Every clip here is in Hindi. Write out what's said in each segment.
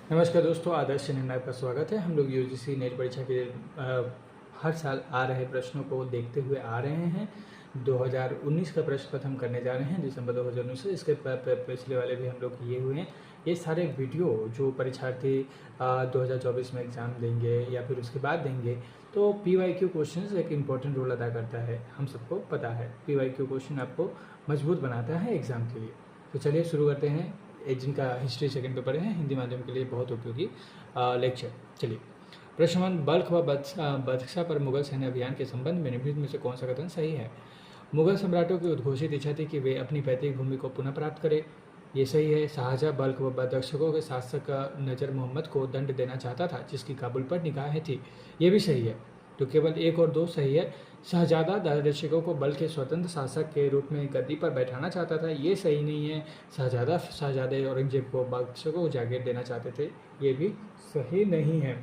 नमस्कार दोस्तों, आदर्श चैनल में आपका स्वागत है। हम लोग यूजीसी नेट परीक्षा के हर साल आ रहे प्रश्नों को देखते हुए आ रहे हैं। 2019 का प्रश्न पत्र हम करने जा रहे हैं दिसंबर 2019 से। इसके पिछले वाले भी हम लोग किए हुए हैं। ये सारे वीडियो जो परीक्षार्थी 2024 में एग्ज़ाम देंगे या फिर उसके बाद देंगे, तो PYQ क्वेश्चन एक इम्पॉर्टेंट रोल अदा करता है। हम सबको पता है PYQ क्वेश्चन आपको मजबूत बनाता है एग्ज़ाम के लिए। तो चलिए शुरू करते हैं। जिनका हिस्ट्री सेकंड पेपर है, हिंदी माध्यम के लिए बहुत उपयोगी लेक्चर। चलिए, प्रश्न 1, बल्ख व बदख्शा पर मुगल सैन्य अभियान के संबंध में निम्नलिखित में से कौन सा कथन सही है? मुगल सम्राटों की उद्घोषित इच्छा थी कि वे अपनी पैतृक भूमि को पुनः प्राप्त करें। ये सही है। शाहजहाँ बल्ख व बदख्शकों के शासक नजर मोहम्मद को दंड देना चाहता था, जिसकी काबुल पर निगाहें थी। ये भी सही है। तो केवल 1 और 2 सही है। शाहजादा दर्शकों को बल्कि के स्वतंत्र शासक के रूप में गद्दी पर बैठाना चाहता था, ये सही नहीं है। शाहजादे औरंगजेब को बख्शों को जागीर देना चाहते थे, ये भी सही नहीं है।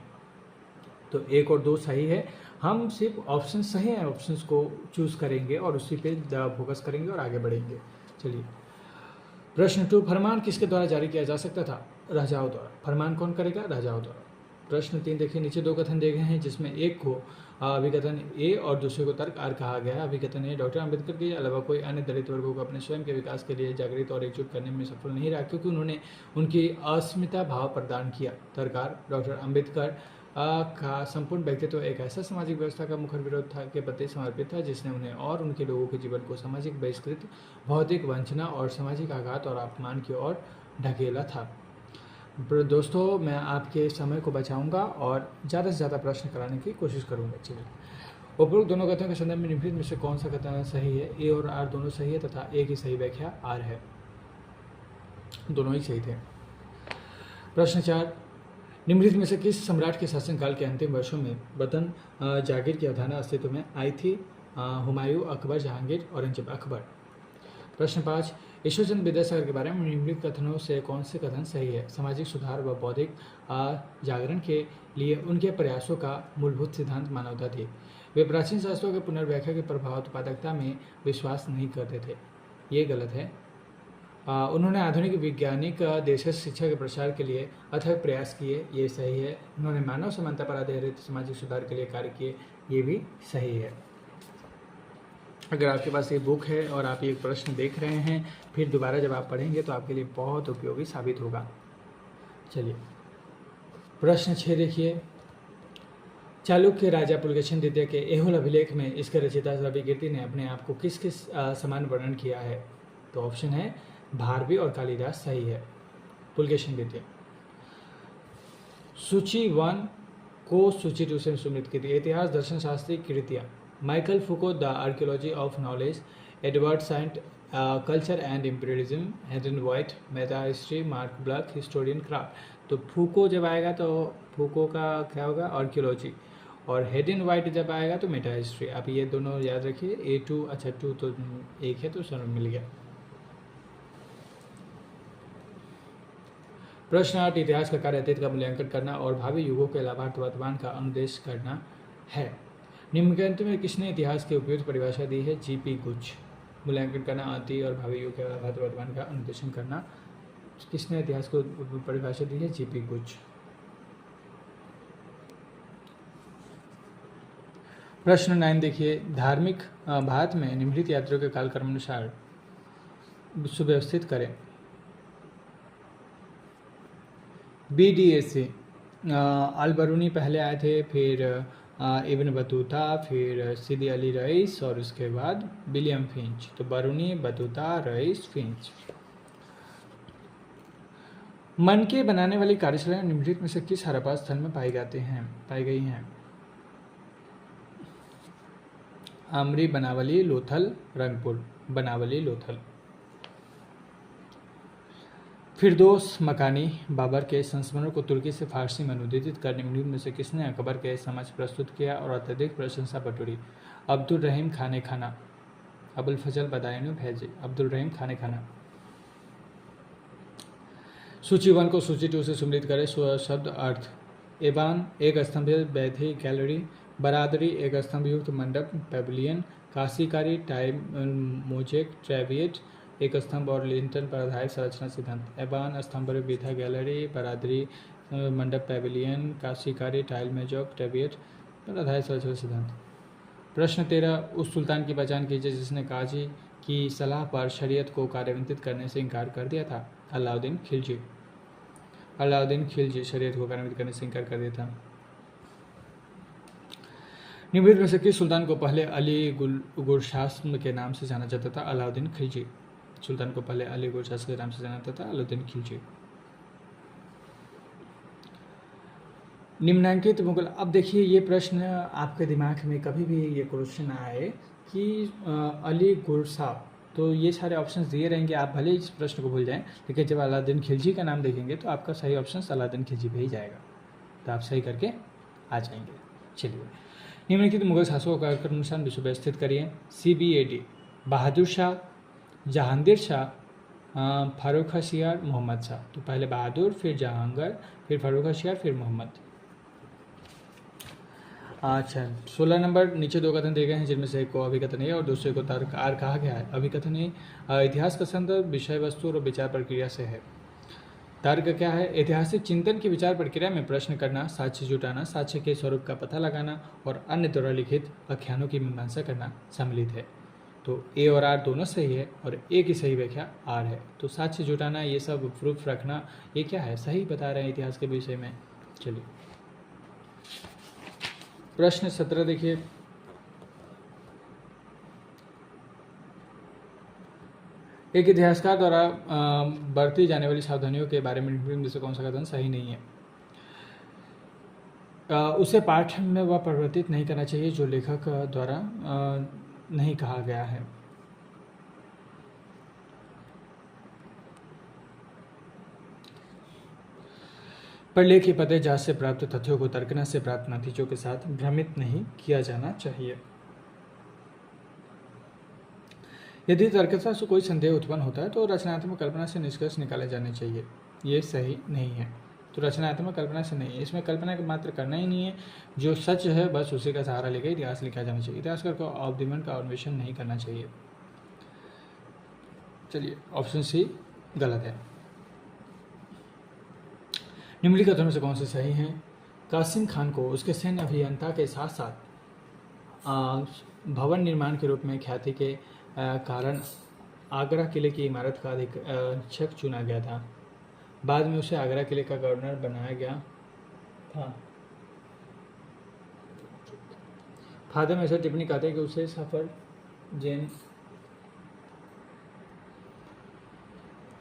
तो 1 और 2 सही है। हम सिर्फ ऑप्शन सही है ऑप्शंस को चूज करेंगे और उसी पे फोकस करेंगे और आगे बढ़ेंगे। चलिए, प्रश्न 2, फरमान किसके द्वारा जारी किया जा सकता था? राजाओं द्वारा। फरमान कौन करेगा? राजाओं द्वारा। प्रश्न 3 देखिए, नीचे 2 कथन दिए गए हैं, जिसमें एक को अभिकथन ए और दूसरे को तर्क आर कहा गया है। अभिकथन ए, डॉक्टर अम्बेडकर के अलावा कोई अन्य दलित वर्गों को अपने स्वयं के विकास के लिए जागृत और एकजुट करने में सफल नहीं रहा, क्योंकि उन्होंने उनकी अस्मिता भाव प्रदान किया। तर्क आर, डॉक्टर अम्बेडकर का संपूर्ण व्यक्तित्व एक ऐसा सामाजिक व्यवस्था का मुखर विरोध था के प्रति समर्पित था, जिसने उन्हें और उनके लोगों के जीवन को सामाजिक बहिष्कृत, भौतिक वंचना और सामाजिक आघात और अपमान की ओर ढकेला था। दोस्तों, मैं आपके समय को बचाऊंगा और ज़्यादा से ज़्यादा प्रश्न कराने की कोशिश करूंगा। चलिए, उपरोक्त दोनों कथनों के संदर्भ में निम्नलिखित में से कौन सा कथन सही है? ए और आर दोनों सही है तथा ए की सही व्याख्या आर है। दोनों ही सही थे। प्रश्न 4, निम्नलिखित में से किस सम्राट के शासनकाल के अंतिम वर्षों में वतन जागीर की अवधारणा अस्तित्व में आई थी? हुमायूं, अकबर, जहांगीर, औरंगजेब। अकबर। प्रश्न 5, ईश्वरचंद्र विद्यासागर के बारे में निम्नलिखित कथनों से कौन से कथन सही है? सामाजिक सुधार व बौद्धिक जागरण के लिए उनके प्रयासों का मूलभूत सिद्धांत मानवता थी। वे प्राचीन शास्त्रों के पुनर्व्याख्या के प्रभाव उत्पादकता में विश्वास नहीं करते थे, ये गलत है। उन्होंने आधुनिक वैज्ञानिक देशज शिक्षा के प्रसार के लिए अथक प्रयास किए, ये सही है। उन्होंने मानव समानता पर आधारित सामाजिक सुधार के लिए कार्य किए, ये भी सही है। अगर आपके पास ये बुक है और आप ये प्रश्न देख रहे हैं, फिर दोबारा जब आप पढ़ेंगे तो आपके लिए बहुत उपयोगी साबित होगा। चलिए, प्रश्न 6 देखिए, चालुक्य राजा पुलकेशिन द्वितीय के एहोल अभिलेख में इसके रचयिता रविकीर्ति ने अपने आप को किस किस समान वर्णन किया है? तो ऑप्शन है भारवी और कालिदास सही है। पुलकेशिन द्वितीय। सूची 1 को सूची 2 से सुमित की थी। इतिहास दर्शन शास्त्री कृतियाँ, Michael Foucault the archaeology of knowledge, Edward Said culture and imperialism, Hayden White metahistory, Marc Bloch historian craft. तो फुको जब आएगा तो फुको का क्या होगा? आर्कियोलॉजी। और हेडन वाइट जब आएगा तो मेटा हिस्ट्री। आप ये दोनों याद रखिए। A2 अच्छा 2 तो एक है तो सर मिल गया। प्रश्न 8, इतिहास का कार्य अतीत का मूल्यांकन करना और भावी युगों के लाभार्थ वर्तमान का अनुदेश करना है। निम्नलिखित में किसने इतिहास की उपयुक्त परिभाषा दी है? GP गुच। मूल्यांकन करना, अतीत और भावी युग के लाभार्थ वर्तमान का अनुदेशन करना, किसने इतिहास को परिभाषा दी है? GP गुच। प्रश्न 9 देखिए, धार्मिक भारत में निम्नलिखित यात्रियों के कालक्रम अनुसार सुव्यवस्थित करें। BDAC, अल-बरूनी पहले आए थे, फिर इब्न बतूता, फिर सीदी अली रईस और उसके बाद विलियम फिंच। तो बरूनी, बतूता, रईस, फिंच। मन के बनाने वाली कार्यशालाएं निम्नलिखित में से किस हड़प्पा स्थल में पाई गई हैं? आमरी, बनावली, लोथल, रंगपुर। बनावली, लोथल। फिरदौस मकानी, बाबर के संस्मरण को तुर्की से फारसी में अनुदित कर निम्नलिखित में से किसने अकबर के समक्ष प्रस्तुत किया और अत्यधिक प्रशंसा बटोरी? अब्दुल रहीम खाने खाना, अबुल फजल बदायूं भेजे। अब्दुल रहीम खाने खाना। सूची 1 को सूची 2 से सम्मिलित करें। शब्द अर्थ: एवान, एक स्तंभित बैठी गैलरी, बरादरी, एक स्तंभ युक्त मंडप, पेविलियन, काशीकारी, टाइम मोजेक, ट्रेविएट, एक स्तंभ और लिंटन पर आधारित संरचना सिद्धांत। एबान स्तंभ पर बीथा गैलरी, परादरी मंडप, पैविलियन, काशीकारी, टाइल मेजॉक, टेबियट पर आधारित संरचना सिद्धांत। प्रश्न 13, उस सुल्तान की पहचान कीजिए जिसने काजी की सलाह पर शरीयत को कार्यान्वित करने से इनकार कर दिया था। अलाउद्दीन खिलजी। अलाउद्दीन खिलजी शरीयत को कार्यान्वित करने से इनकार कर दिया था। निम्नलिखित में से किस सुल्तान को पहले अली गुरशास्म के नाम से जाना जाता था। अलाउद्दीन खिलजी। सुल्तान को पहले अली गुरशास्म के नाम से जाना जाता था। अलाउद्दीन खिलजी। निम्नांकित मुगल। अब देखिए ये प्रश्न आपके दिमाग में कभी भी ये क्वेश्चन आए कि अली गुरसाब, तो ये सारे ऑप्शंस दिए रहेंगे, आप भले इस प्रश्न को भूल जाएं, लेकिन जब अलाउद्दीन खिलजी का नाम देखेंगे तो आपका सही ऑप्शन अलाउद्दीन खिलजी पे ही जाएगा, तो आप सही करके आ जाएंगे। चलिए, निम्नलिखित मुगल शासकों का क्रमानुसार विश्व व्यवस्थित करिए। CBAD, बहादुर शाह, जहांगीर शाह, फारुखाशियार, मोहम्मद शाह। तो पहले बहादुर, फिर जहांगीर, फिर फारुखाशियार, फिर मोहम्मद। अच्छा, 16 नंबर, नीचे दो कथन दिए गए हैं जिनमें से एक को अभिकथन ए और दूसरे को तर्क आर कहा गया है। अभिकथन ए इतिहास का संदर्भ विषय वस्तु और विचार प्रक्रिया से है। तर्क क्या है? ऐतिहासिक चिंतन की विचार प्रक्रिया में प्रश्न करना, साक्ष्य जुटाना, साक्ष्य के स्वरूप का पता लगाना और अन्य द्वारा लिखित आख्यानों की मीमांसा करना सम्मिलित है। तो ए और आर दोनों सही है और ए की सही व्याख्या आर है। तो साक्ष्य जुटाना, ये सब प्रूफ रखना, ये क्या है? सही बता रहे हैं इतिहास के विषय में। चलिए, प्रश्न 17 देखिए। एक इतिहासकार द्वारा बरती जाने वाली सावधानियों के बारे में निम्नलिखित में से कौन सा कथन सही नहीं है? उसे पाठ में वह परिवर्तित नहीं करना चाहिए जो लेखक द्वारा नहीं कहा गया है। प्रलेख की पते जांच से प्राप्त तथ्यों को तर्कना से प्राप्त नतीजों के साथ भ्रमित नहीं किया जाना चाहिए। यदि तर्कता से कोई संदेह उत्पन्न होता है तो रचनात्मक कल्पना से निष्कर्ष निकाले जाने चाहिए। ये सही नहीं है। तो रचनात्मक कल्पना से नहीं है, इसमें कल्पना मात्र करना ही नहीं है, जो सच है बस उसी का सहारा लेकर इतिहास लिखा जाना चाहिए। इतिहासकार को अवधिमन का अन्वेषण नहीं करना चाहिए। चलिए, ऑप्शन सी गलत है। निम्नलिखित कथनों में से कौन से सही हैं? कासिम खान को उसके सैन्य अभियंता के साथ साथ भवन निर्माण के रूप में ख्याति के कारण आगरा किले की इमारत का अधीक्षक चुना गया था। बाद में उसे आगरा किले का गवर्नर बनाया गया था। फादर में ऐसा टिप्पणी कहते हैं कि उसे सफर जैन।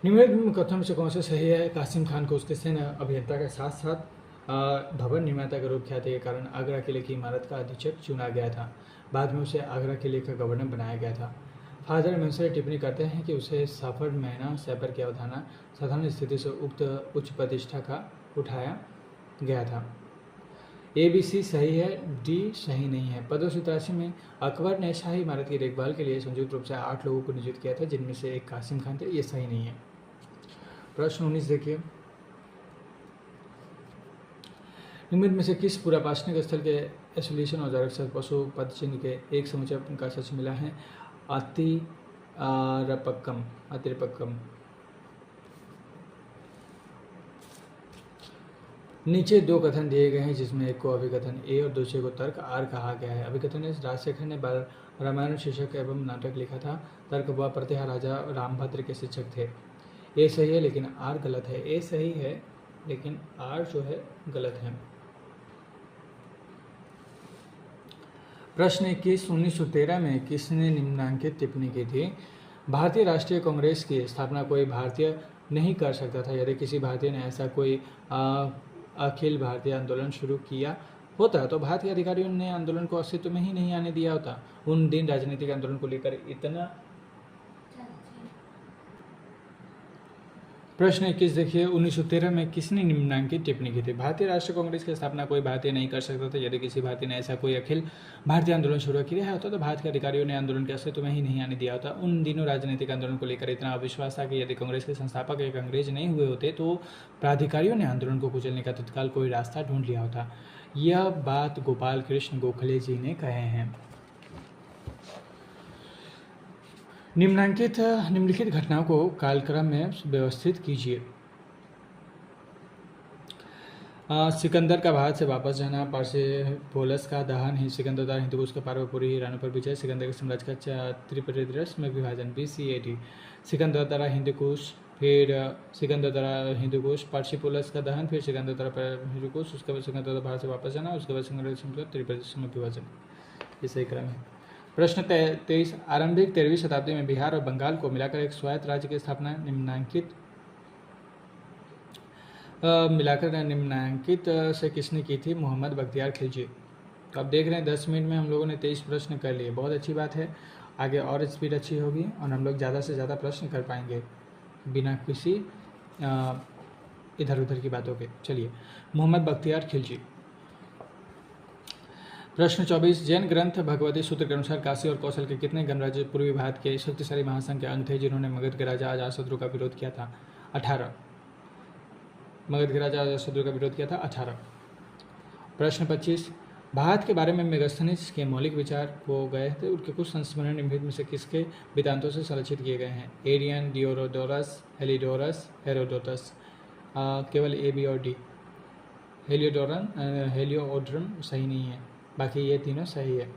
निम्नलिखित कथनों में से कौन सा सही है? कासिम खान को उसके सैन्य अभियंता के साथ साथ भवन निर्माता के रूप ख्याति के कारण आगरा किले की इमारत का अधीक्षक चुना गया था। बाद में उसे आगरा किले का गवर्नर बनाया गया था। फादर मेंसर टिप्पणी करते हैं कि उसे सफर मैना सैपर की अवधारणा साधारण स्थिति से उक्त उच्च प्रतिष्ठा का उठाया गया था। ABC सही है, D सही नहीं है। 1583 में अकबर ने शाही इमारत की देखभाल के लिए संयुक्त रूप से 8 लोगों को नियुक्त किया था, जिनमें से एक कासिम खान थे। ये सही नहीं है। प्रश्न 19 देखिए। निम्नलिखित में से किस पुरापाषाणिक स्थल के एसोलिएशन औजार के साथ पशु पद चिन्ह के एक समुच्चय का सच मिला है? अतिरपक्कम। नीचे दो कथन दिए गए हैं जिसमें एक को अभिकथन ए और दूसरे को तर्क आर कहा गया है। अभिकथन ए, राजशेखर ने रामायण शीर्षक एवं नाटक लिखा था। तर्क वह प्रतिहा राजा रामभद्र के शिक्षक थे। ए सही है लेकिन आर गलत है। ए सही है लेकिन आर जो है गलत है। प्रश्न 21, 1913 में किसने निम्नांकित टिप्पणी की थी? भारतीय राष्ट्रीय कांग्रेस की स्थापना कोई भारतीय नहीं कर सकता था। यदि किसी भारतीय ने ऐसा कोई अखिल भारतीय आंदोलन शुरू किया होता तो भारतीय अधिकारियों ने आंदोलन को अस्तित्व में ही नहीं आने दिया होता। उन दिन राजनीतिक आंदोलन को लेकर इतना। प्रश्न 21 देखिए। 1913 में किसने निम्नांकित टिप्पणी की थी? भारतीय राष्ट्रीय कांग्रेस की स्थापना कोई भारतीय नहीं कर सकता था। यदि किसी भारतीय ने ऐसा कोई अखिल भारतीय आंदोलन शुरू किया होता तो भारत के अधिकारियों ने आंदोलन के अस्तित्व में ही नहीं आने दिया होता। उन दिनों राजनीतिक आंदोलन को लेकर इतना अविश्वास था कि यदि कांग्रेस के संस्थापक एक अंग्रेज नहीं हुए होते तो प्राधिकारियों ने आंदोलन को कुचलने का तत्काल कोई रास्ता ढूंढ लिया होता। यह बात गोपाल कृष्ण गोखले जी ने कहे हैं। निम्नलिखित घटनाओं को कालक्रम में व्यवस्थित कीजिए। सिकंदर का भारत से वापस जाना, पार्सिपोलस का दहन, ही सिकंदर द्वारा हिंदुकुश का पार्वपुरी ईरानों पर विजय, सिकंदर के साम्राज्य का त्रिपरिद्रस में विभाजन, BC-AD, सिकंदर द्वारा हिंदुकुश, फिर सिकंदर द्वारा हिंदुकुश, पार्सिपोलस का दहन, फिर सिकंदर द्वारा हिंदुकुश, उसके बाद सिकंदर द्वारा भारत से वापस जाना, उसके बाद सिकंदर त्रिपरिद्रस में विभाजन। ये सही क्रम है। प्रश्न 23, आरंभिक 13वीं शताब्दी में बिहार और बंगाल को मिलाकर एक स्वायत्त राज्य की स्थापना निम्नांकित से किसने की थी? मोहम्मद बख्तियार खिलजी। तो आप देख रहे हैं 10 मिनट में हम लोगों ने 23 प्रश्न कर लिए, बहुत अच्छी बात है। आगे और स्पीड अच्छी होगी और हम लोग ज़्यादा से ज़्यादा प्रश्न कर पाएंगे बिना किसी इधर उधर की बातों के। चलिए, मोहम्मद बख्तियार खिलजी। प्रश्न 24, जैन ग्रंथ भगवती सूत्र के अनुसार काशी और कौशल के कितने गणराज्य पूर्वी भारत के शक्तिशाली महासंघ के अंग थे जिन्होंने मगध के राजा अजातशत्रु का विरोध किया था? 18। मगध के राजा अजातशत्रु का विरोध किया था 18। प्रश्न 25, भारत के बारे में मेगास्थनीज के मौलिक विचार को गए थे, उनके कुछ संस्मरण निम्नलिखित में से किसके वेदांतों से संरक्षित किए गए हैं? Arrian, Diodorus, Heliodorus, Herodotus. केवल A, B और D। हेलियोडोरम सही नहीं है, बाकी ये तीनों सही है।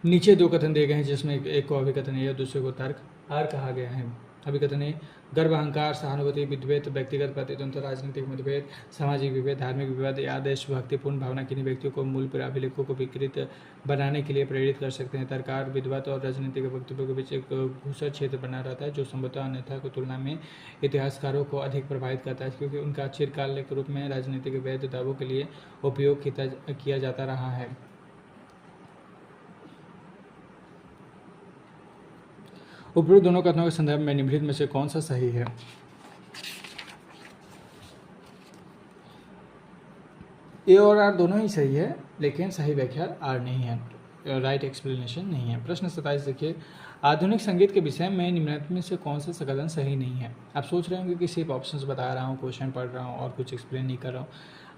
नीचे दो कथन दिए गए हैं जिसमें एक को अभिकथन है, दूसरे को तर्क आर कहा गया है। अभिकथन है, गर्व, अहंकार, सहानुभूति, विद्वेष, व्यक्तिगत प्रतिद्वंद्व, राजनीतिक मतभेद, सामाजिक विभेद, धार्मिक विवाद या देशभक्तिपूर्ण भावना किन्हीं व्यक्तियों को मूल अभिलेखों को विकृत बनाने के लिए प्रेरित कर सकते हैं। तर्ककार विद्वत और राजनीतिक वक्तव्यों के बीच एक घुसर क्षेत्र बना रहता है जो संभवतः अन्यथा की तुलना में इतिहासकारों को अधिक प्रभावित करता है, क्योंकि उनका चिरकाल के रूप में राजनीतिक वैध दावों के लिए उपयोग किया जाता रहा है। उपरोक्त दोनों कथनों के संदर्भ में निम्नलिखित में से कौन सा सही है? ए और आर दोनों ही सही है, लेकिन सही व्याख्या आर नहीं है, राइट एक्सप्लेनेशन नहीं है। प्रश्न 27 देखिए, आधुनिक संगीत के विषय में निम्नलिखित में से कौन सा कथन सही नहीं है? आप सोच रहे होंगे कि सिर्फ ऑप्शंस बता रहा हूँ, क्वेश्चन पढ़ रहा हूँ और कुछ एक्सप्लेन नहीं कर रहा हूँ।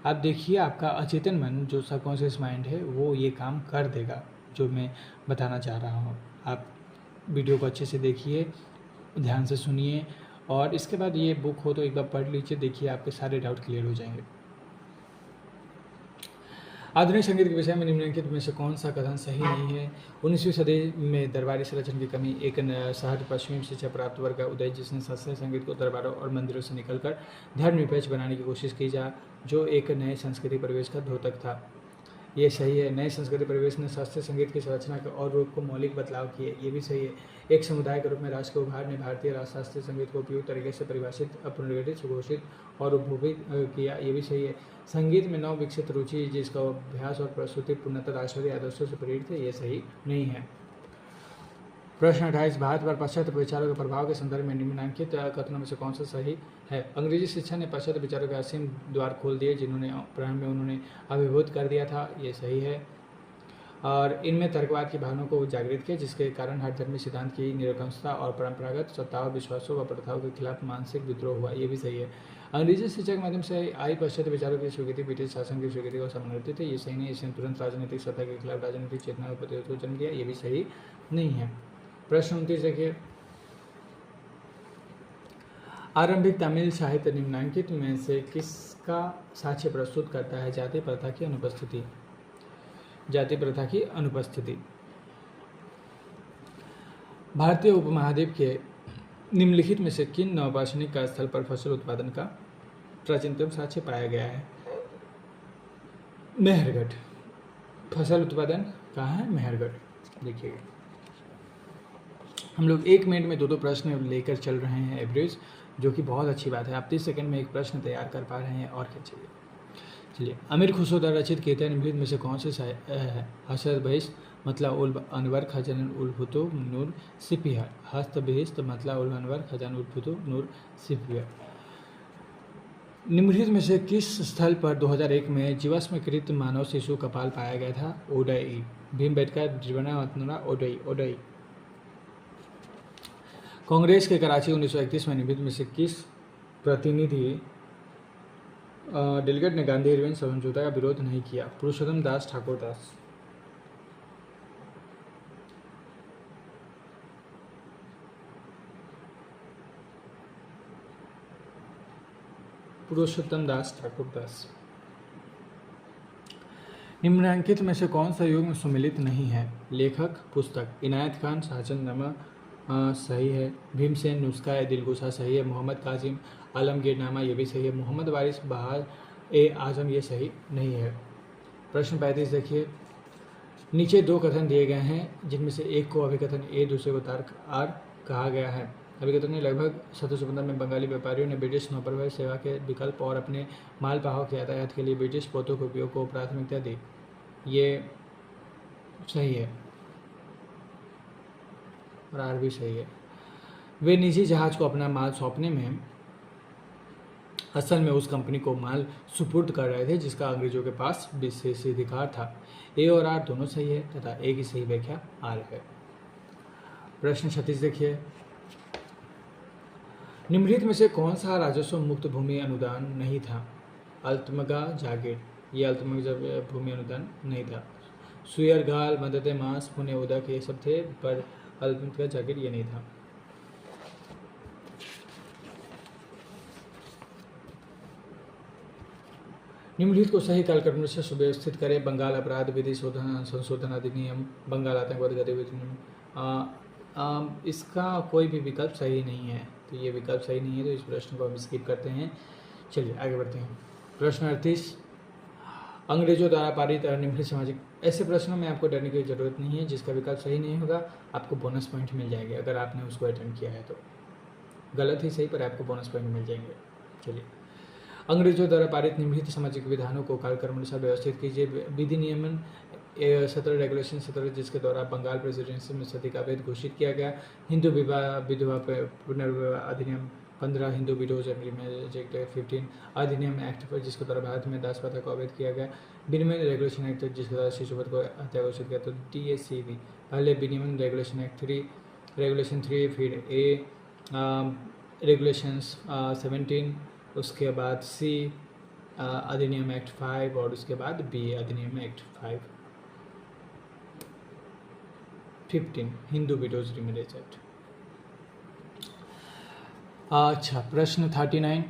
आप देखिए, आपका अचेतन मन जो सबकॉन्शियस माइंड है वो ये काम कर देगा जो मैं बताना चाह रहा हूँ। आप वीडियो को अच्छे से देखिए, ध्यान से सुनिए और इसके बाद ये बुक हो तो एक बार पढ़ लीजिए, देखिए आपके सारे डाउट क्लियर हो जाएंगे। आधुनिक संगीत के विषय में निम्नलिखित में से कौन सा कथन सही नहीं है? 19वीं सदी में दरबारी संरचना की कमी, एक सहज पश्चिमी शिक्षा प्राप्त वर्ग का उदय जिसने शास्त्रीय संगीत को दरबारों और मंदिरों से निकलकर धर्मनिरपेक्ष बनाने की कोशिश की जो एक नए संस्कृति परिवेश का द्योतक था। ये सही है। नए संस्कृति परिवेश ने शास्त्रीय संगीत की संरचना के और रूप को मौलिक बदलाव किए, ये भी सही है। एक समुदाय के रूप में राष्ट्र के उभार ने भारतीय शास्त्रीय संगीत को उपयुक्त तरीके से परिभाषित, पुनर्गठित, सुघोषित और उपभोगित किया, ये भी सही है। संगीत में नव विकसित रुचि जिसका अभ्यास और प्रस्तुति पूर्णतः राष्ट्रवादी आदर्शों से प्रेरित है, ये सही नहीं है। प्रश्न 28, भारत पर पाश्चात्य विचारों के प्रभाव के संदर्भ में निम्नलिखित कथनों में से कौन सा सही है? अंग्रेजी शिक्षा ने पाश्चात्य विचारों के असीम द्वार खोल दिए जिन्होंने प्रारंभ में उन्होंने अभिभूत कर दिया था, ये सही है। और इनमें तर्कवाद की भावनाओं को जागृत किया जिसके कारण हर धर्मी सिद्धांत की निरंकुशता और परंपरागत सत्ताओं, विश्वासों व प्रथाओं के खिलाफ मानसिक विद्रोह हुआ, ये भी सही है। अंग्रेजी शिक्षा के माध्यम से आई पाश्चात्य विचारों की स्वीकृति ब्रिटिश शासन की स्वीकृति को समर्थित है, ये सही नहीं। इसने तुरंत राजनीतिक सत्ता के खिलाफ राजनीतिक चेतना को प्रतिरोध को जन्म दिया, ये भी सही नहीं है। प्रश्न 29 देखिए, आरंभिक तमिल साहित्य निम्नलिखित में से किसका साक्ष्य प्रस्तुत करता है? जाति प्रथा की अनुपस्थिति। जाति प्रथा की अनुपस्थिति। भारतीय उपमहाद्वीप के निम्नलिखित में से किन नवपाषाणिक का स्थल पर फसल उत्पादन का प्राचीनतम साक्ष्य पाया गया है? मेहरगढ़। फसल उत्पादन कहाँ है? मेहरगढ़। देखिएगा, हम लोग 1 मिनट में 2-2 प्रश्न लेकर चल रहे हैं एवरेज, जो कि बहुत अच्छी बात है। आप 30 सेकंड में एक प्रश्न तैयार कर पा रहे हैं, और क्या चाहिए। चलिए, अमीर खुसरो द्वारा रचित कीर्तन निम्नलिखित में से कौन से है? हस्त बहिष्ट मतलब उल अनवर खजान उल फुतु नूर सिपिहर। हस्त बहिष्ट मतलब उल अनवर खजान उल फुतु नूर सिपिहर। निम्नलिखित में से किस स्थल पर 2001 में जीवाश्मकृत मानव शिशु कपाल पाया गया था? ओडई। भीमबेटका जीवनावतनुरा ओडई। कांग्रेस के कराची 1931 में निम्नलिखित में से किस प्रतिनिधि डेलीगेट ने गांधी इरविन समझौता का विरोध नहीं किया? पुरुषोत्तम दास ठाकुर दास। पुरुषोत्तम दास ठाकुर दास। निम्नलिखित में से कौन सा युग में सुमिलित नहीं है? लेखक, पुस्तक। इनायत खान शाहजहांनामा सही है। भीमसेन नुस्खा ए दिलगुशा सही है। मोहम्मद काजिम आलमगीरनामा ये भी सही है। मोहम्मद वारिस बहार ए आजम ये सही नहीं है। प्रश्न 35 देखिए, नीचे दो कथन दिए गए हैं जिनमें से एक को अभिकथन ए दूसरे को तार्क आर कहा गया है। अभिकथन ने लगभग 1715 में बंगाली व्यापारियों ने ब्रिटिश नौप्रवाही सेवा के विकल्प और अपने मालवाहकों के यातायात के लिए ब्रिटिश पोतों के उपयोग को प्राथमिकता दी। ये सही है और आर भी सही है। वे निजी जहाज को अपना माल सौंपने में असल में उस कंपनी को माल सुपुर्द कर रहे थे जिसका अंग्रेजों के पास विशेषाधिकार था। ए और आर दोनों सही है तथा ए की सही व्याख्या आर है। प्रश्न 36 देखिए, निम्नलिखित में से कौन सा राजस्व मुक्त भूमि अनुदान नहीं था? अल्तमगा जागीर, ये अल्तमगा भूमि अनुदान नहीं था। सुयर गाल मदद मांस पुण्य उदक ये सब थे, पर अल्तमगा जागीर ये नहीं था। निम्नलिखित को सही कालक्रम से सुव्यवस्थित करें। बंगाल अपराध विधि संशोधन अधिनियम, बंगाल आतंकवाद गतिविधि। इसका कोई भी विकल्प सही नहीं है, तो ये विकल्प सही नहीं है, तो इस प्रश्न को हम स्किप करते हैं। चलिए आगे बढ़ते हैं। प्रश्न 38, अंग्रेजों द्वारा पारित निम्नलिखित सामाजिक। ऐसे प्रश्नों में आपको डरने की जरूरत नहीं है। जिसका विकल्प सही नहीं होगा आपको बोनस पॉइंट मिल जाएंगे अगर आपने उसको अटेंड किया है तो। गलत ही सही पर आपको बोनस पॉइंट मिल जाएंगे। चलिए, अंग्रेजों द्वारा पारित निम्नलिखित सामाजिक विधानों को कालक्रम अनुसार व्यवस्थित कीजिए। विधि नियमन 17 रेगुलेशन 17 जिसके द्वारा बंगाल प्रेसिडेंसी में सती का भेद घोषित किया गया। हिंदू विवाह विधवा पुनर्विवाह अधिनियम 15, हिंदू विडोज एग्रीमेंट एक्ट 15, अधिनियम एक्ट जिसके द्वारा भारत में दास प्रथा को अवैध किया गया। विनिमय रेगुलेशन एक्ट जिसके द्वारा शिशुवध को हत्या घोषित किया। तो DACV पहले विनिमय रेगुलेशन एक्ट 3, रेगुलेशन 3, फिर ए रेगुलेशंस 17, उसके बाद सी अधिनियम एक्ट 5 और उसके बाद बी अधिनियम act 15 Hindu widows remarriage act. अच्छा, प्रश्न 39,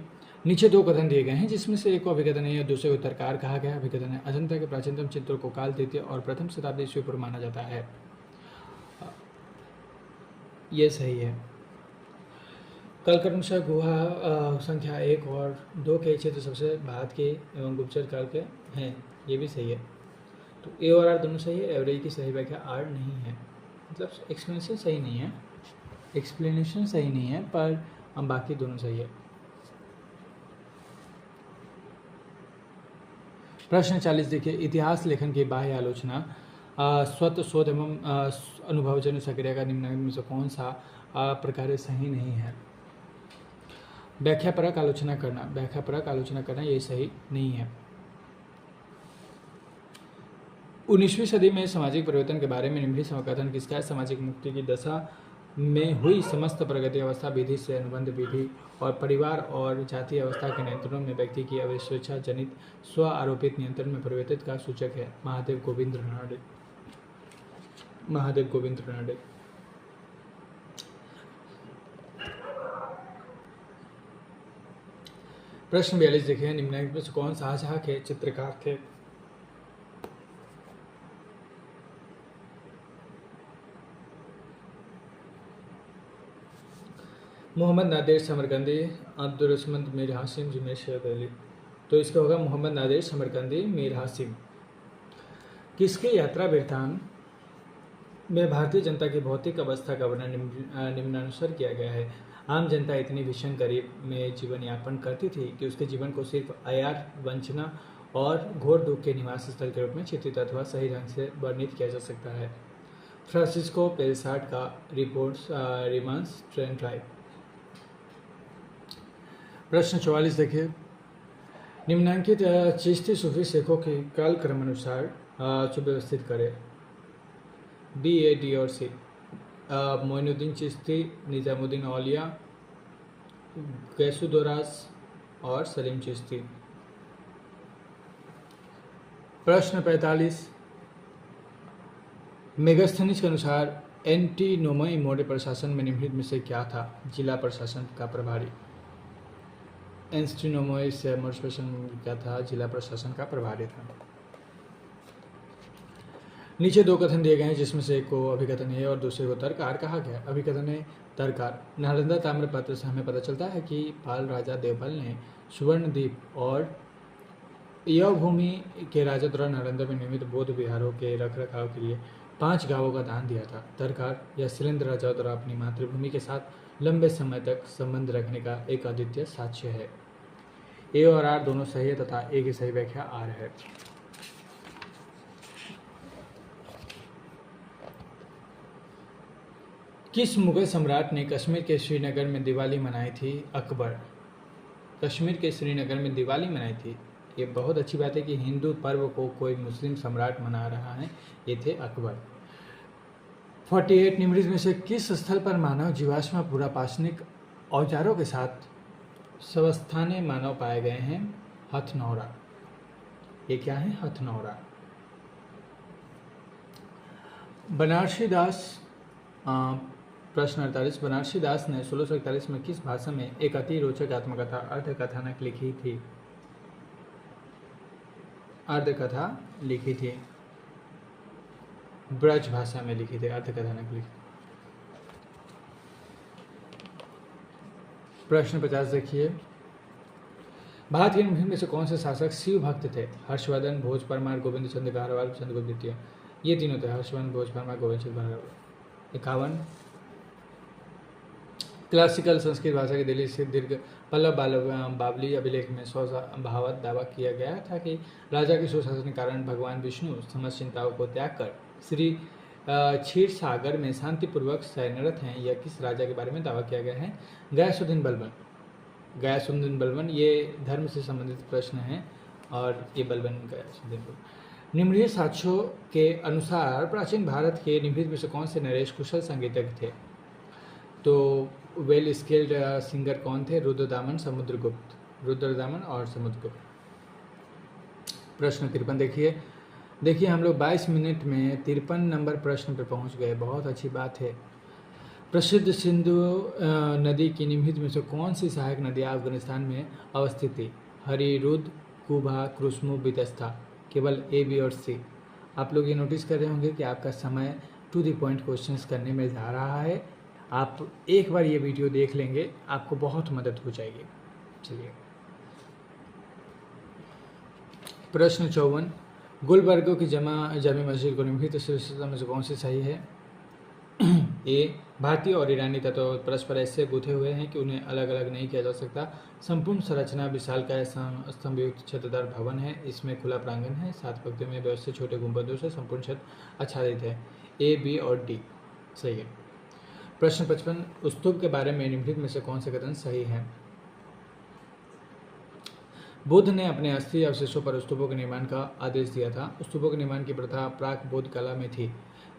नीचे दो कथन दिए गए हैं जिसमें से एक को अभिकथन है या दूसरे को तर्कार कहा गया है। अभिकथन है, अजंता के प्राचीनतम चित्रों को काल द्वितीय और प्रथम शताब्दी ईस्वी पूर्व माना जाता है। ये सही है। कलकर्मशा गुहा संख्या 1 और 2 के क्षेत्र सबसे बाद के एवं गुप्तचर काल के हैं। ये भी सही है। तो ए और आर दोनों सही है। एवरेज की सही व्याख्या आर नहीं है, मतलब एक्सप्लेनेशन सही नहीं है, एक्सप्लेनेशन सही नहीं है, पर हम बाकी दोनों सही है। प्रश्न 40 देखिए, इतिहास लेखन की बाह्य आलोचना स्वतः शोध एवं अनुभवजन्य सक्रिया का निम्नलिखित में से कौन सा प्रकार सही नहीं है? व्याख्यापरक आलोचना करना, व्याख्यापरक आलोचना करना ये सही नहीं है। 19वीं सदी में सामाजिक परिवर्तन के बारे में निम्नलिखित समकथन किसका है? सामाजिक मुक्ति की दशा में हुई समस्त प्रगति अवस्था विधि से अनुबंध विधि और परिवार और जातीय अवस्था के नियंत्रणों में व्यक्ति की अविस्वेच्छा जनित स्व आरोपित नियंत्रण में परिवर्तित का सूचक है। महादेव गोविंद रानडे, महादेव गोविंद रानडे। प्रश्न 42 देखिए, निम्नलिखित में से कौन शाहजहां के चित्रकार थे? मोहम्मद नादिर समरकंदी, अब्दुलरहमान मीर हासिम, जुनैद शहद अली। तो इसका होगा मोहम्मद नादिर समरकंदी मीर हासिम। किसके यात्रा वृत्तांत में भारतीय जनता की भौतिक अवस्था का वर्णन निम्नानुसार किया गया है? आम जनता इतनी भीषण गरीब में जीवन यापन करती थी कि उसके जीवन को सिर्फ अयार, वंचना और घोर दुख के निवास स्थल के रूप में चित्रित अथवा सही ढंग से वर्णित किया जा सकता है। फ्रांसिस्को पेलसार्ड का रिपोर्ट्स रिमांस ट्रेन ड्राइव। प्रश्न 44 देखिए, निम्नांकित चिश्ती सूफी शेखों के कालक्रम अनुसार सुव्यवस्थित करें। बी, ए, डी और सी। मोइनुद्दीन चिश्ती, निजामुद्दीन औलिया, गैसुदोरास और सलीम चिश्ती। प्रश्न 45, मेगास्थनीज के अनुसार एंटीनोमई मोडे प्रशासन में निम्नलिखित में से क्या था? जिला प्रशासन का प्रभारी। एंस्टिनोमोइस मोर्सपेशन क्या था, जिला प्रशासन का प्रभारी था। नीचे दो कथन दिए गए हैं जिसमें से एक को अभिकथन है और दूसरे को तर्ककार कहा गया। अभिकथन है तर्ककार। नालंदा ताम्रपत्र से हमें पता चलता है कि पाल राजा देवपाल ने सुवर्णद्वीप और यवभूमि के राजा द्वारा नालंदा में निर्मित बौद्ध विहारों के रखरखाव के लिए 5 गांवों का दान दिया था। तर्ककार यह शैलेंद्र राजा द्वारा अपनी मातृभूमि के साथ लंबे समय तक संबंध रखने का एक अद्वितीय साक्ष्य है। ए और आर दोनों सही है तथा ए की सही व्याख्या आर है। किस मुगल सम्राट ने कश्मीर के श्रीनगर में दिवाली मनाई थी? अकबर। कश्मीर के श्रीनगर में दिवाली मनाई थी। ये बहुत अच्छी बात है कि हिंदू पर्व को कोई मुस्लिम सम्राट मना रहा है। ये थे अकबर। 48 निम्नलिखित में से किस स्थल पर मानव जीवाश्म पुरापाषाणिक औजारों के साथ स्वस्थाने मानव पाए गए हैं? हथनौरा। ये क्या है? हथनौरा। बनारसी दास प्रश्न 48। बनारसी दास ने 1641 में किस भाषा में एक अति रोचक आत्मकथा अर्धकथानक लिखी थी? अर्धकथा लिखी थी, ब्रज भाषा में लिखी थी, अर्धकथानक लिखी। प्रश्न 50 देखिए। भारत के निम्नलिखित में से कौन से शासक शिव भक्त थे? हर्षवर्धन, भोज परमार, गोविंद चंद्र गाहरवाल, चंद्रगुप्त द्वितीय। ये तीनों थे, हर्षवर्धन, भोज परमार, गोविंद चंद्र गाहरवाल। 51। क्लासिकल संस्कृत भाषा के दिल्ली स्थित दीर्घ पल्लव बावली अभिलेख में स्वभावत दावा किया गया था कि राजा के सुशासन के कारण भगवान विष्णु समस्त चिंताओं को त्याग कर श्री क्षीर सागर में शांतिपूर्वक शयनरत हैं। यह किस राजा के बारे में दावा किया गया है? गयासुद्दीन बलबन। गयासुद्दीन बलबन। ये धर्म से संबंधित प्रश्न है और ये बलबन गयासुद्दीन बलबन। निम्नलिखित साक्ष्यों के अनुसार प्राचीन भारत के निम्नलिखित में से कौन से नरेश कुशल संगीतज्ञ थे? तो वेल स्किल्ड सिंगर कौन थे? रुद्रदामन, समुद्रगुप्त। रुद्रदामन और समुद्रगुप्त। प्रश्न 53 देखिए हम लोग 22 मिनट में 53 नंबर प्रश्न पर पहुंच गए। बहुत अच्छी बात है। प्रसिद्ध सिंधु नदी की निम्नलिखित में से कौन सी सहायक नदियाँ अफगानिस्तान में अवस्थित थी? हरी, रुद्र, कुबा, क्रुस्मु, बितस्ता। केवल ए, बी और सी। आप लोग ये नोटिस कर रहे होंगे कि आपका समय टू द पॉइंट क्वेश्चंस करने में जा रहा है। आप एक बार ये वीडियो देख लेंगे, आपको बहुत मदद हो जाएगी। चलिए प्रश्न 54। गुलबर्गों की जामी मस्जिद को निम्नलिखित में से कौन सी सही है? ए, भारतीय और ईरानी तत्व परस्पर ऐसे गुथे हुए हैं कि उन्हें अलग अलग नहीं किया जा सकता। संपूर्ण संरचना विशालकाय स्तंभयुक्त छतदार भवन है। इसमें खुला प्रांगण है। 7 पंक्तियों में व्यवस्थित छोटे गुंबदों से संपूर्ण छत आच्छादित है। ए, बी और डी सही है। प्रश्न 55। स्तूप के बारे में निम्नलिखित में से कौन से कथन सही है? बुद्ध ने अपने अस्थि अवशेषों पर स्तूपों के निर्माण का आदेश दिया था। स्तूपों के निर्माण की प्रथा प्राक बौद्ध कला में थी।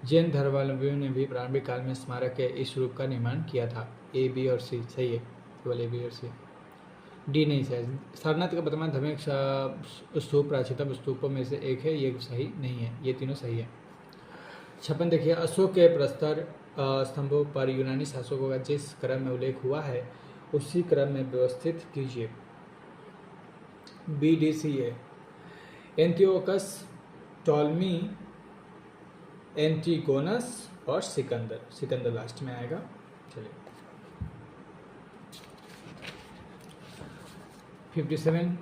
जैन धर्मावलंबियों ने भी प्रारंभिक काल में स्मारक के इस रूप का निर्माण किया था। ए, बी और सी सही है। केवल ए, बी और सी। डी नहीं सही। सारनाथ का वर्तमान धार्मिक स्तूप प्राचीनतम स्तूपों में से एक है। ये सही नहीं है। ये तीनों सही है। 56 देखिए। अशोक के प्रस्तर स्तंभों पर यूनानी शासकों का जिस क्रम में उल्लेख हुआ है उसी क्रम में व्यवस्थित कीजिए। बी, डी, सी है। एंटियोकस, टॉलमी, एंटीगोनस और सिकंदर। सिकंदर लास्ट में आएगा। चलिए 57।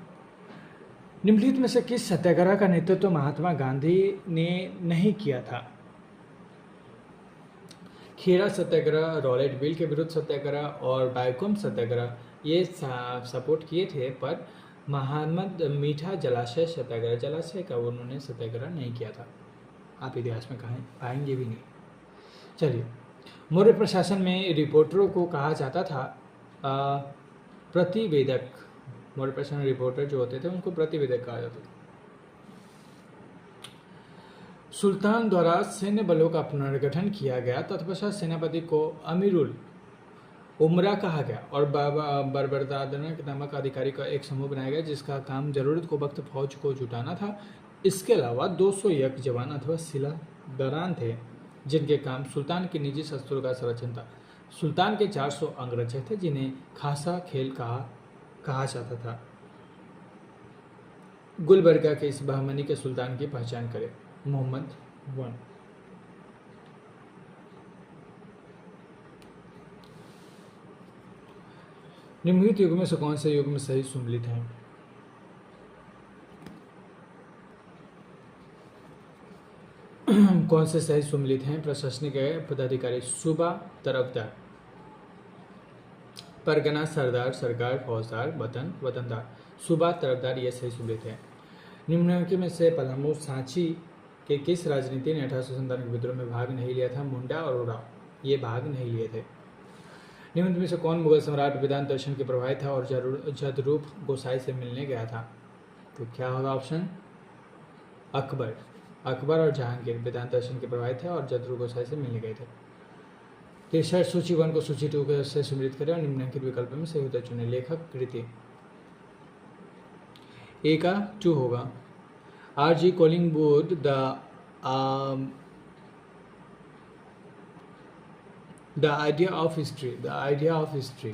निम्नलिखित में से किस सत्याग्रह का नेतृत्व महात्मा गांधी ने नहीं किया था? खेड़ा सत्याग्रह, रॉलेट बिल के विरुद्ध सत्याग्रह और बायकुंठ सत्याग्रह ये सपोर्ट किए थे, पर महात्मा मीठा जलाशय सत्याग्रह, जलाशय का उन्होंने सत्याग्रह नहीं किया था। आप इतिहास में कहीं पाएंगे भी नहीं। चलिए मौर्य प्रशासन में रिपोर्टरों को कहा जाता था प्रतिवेदक। मौर्य प्रशासन में रिपोर्टर जो होते थे उनको प्रतिवेदक कहा जाता था। सुल्तान द्वारा सैन्य बलों का पुनर्गठन किया गया। तत्पश्चात सेनापति को अमीरुल उमरा कहा गया और बरबरदादन नामक अधिकारी का एक समूह बनाया गया जिसका काम जरूरत को वक्त फौज को जुटाना था। इसके अलावा 200 यक जवान अथवा सिलादरान थे जिनके काम सुल्तान के निजी शस्त्रों का संरक्षण था। सुल्तान के 400 अंगरक्षक थे जिन्हें खासा खेल कहा जाता था। गुलबर्गा के इस बहमनी के सुल्तान की पहचान करें। मोहम्मद वन। निम्नलिखित युग में से कौन से युग में सही सम्मिलित है? कौन से सही सम्मिलित हैं? प्रशासनिक पदाधिकारी, सूबा, तरफदार, परगना, सरदार, सरकार, फौजदार, वतन, वतनदार। सूबा, तरफदार ये सही सम्मिलित है। निम्नलिखित में से पलामू सांची के किस राजनीति ने 1897 के विद्रोह में भाग नहीं लिया था? मुंडा और उराव ये भाग नहीं लिए थे। निम्नलिखित में से कौन मुगल सम्राट वेदांत दर्शन के प्रभावित था और जदरूप गोसाई से मिलने गया था? तो क्या होगा ऑप्शन? अकबर। अकबर और जहांगीर वेदांत दर्शन के प्रभावित थे और जदरूप गोसाई से मिलने गए थे। तीसरा, सूची 1 को सूची 2 से सम्मिलित करें और निम्नलिखित विकल्प में सही उत्तर चुनें। लेखक, कृति। ए का 2 होगा। R.G. Collingwood, The idea of history. The idea of history.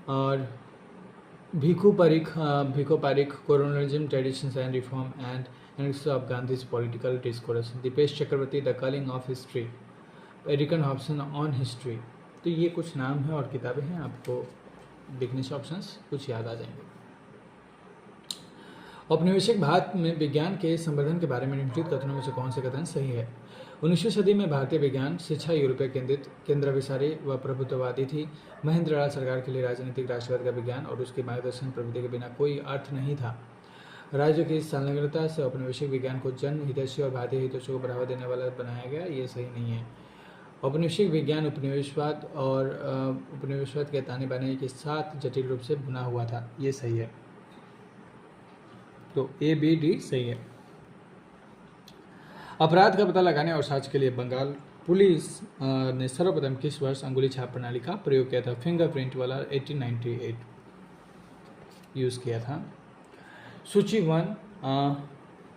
और Bhikhu Parikh, colonialism, traditions and reform and analysis of Gandhi's political discourse. Dipesh Chakrabarty, The Culling of History. Eric Hobsbawm, On History. तो ये कुछ नाम है और किताबें हैं, आपको लिखने से ऑप्शंस कुछ याद आ जाएंगे। औपनिवेशिक भारत में विज्ञान के संवर्धन के बारे में निम्नलिखित कथनों में से कौन से कथन सही है? 19वीं सदी में भारतीय विज्ञान शिक्षा यूरोपीय केंद्रित, केंद्राभिसारी व प्रभुत्ववादी थी। महेंद्रलाल सरकार के लिए राजनीतिक राष्ट्रवाद का विज्ञान और उसके मार्गदर्शन प्रवृत्ति के बिना कोई अर्थ नहीं था। राज्य की संलग्नता से औपनिवेशिक विज्ञान को जन हितैषी और भारतीय हितों को बढ़ावा देने वाला बनाया गया, ये सही नहीं है। औपनिवेशिक विज्ञान उपनिवेशवाद और उपनिवेशवाद के ताने बाने के साथ जटिल रूप से बुना हुआ था, ये सही है। तो ए, बी, डी सही है। अपराध का पता लगाने और जांच के लिए बंगाल पुलिस ने सर्वप्रथम किस वर्ष अंगुली छाप प्रणाली का प्रयोग किया था? फिंगरप्रिंट वाला 1898 यूज किया था। सूची 1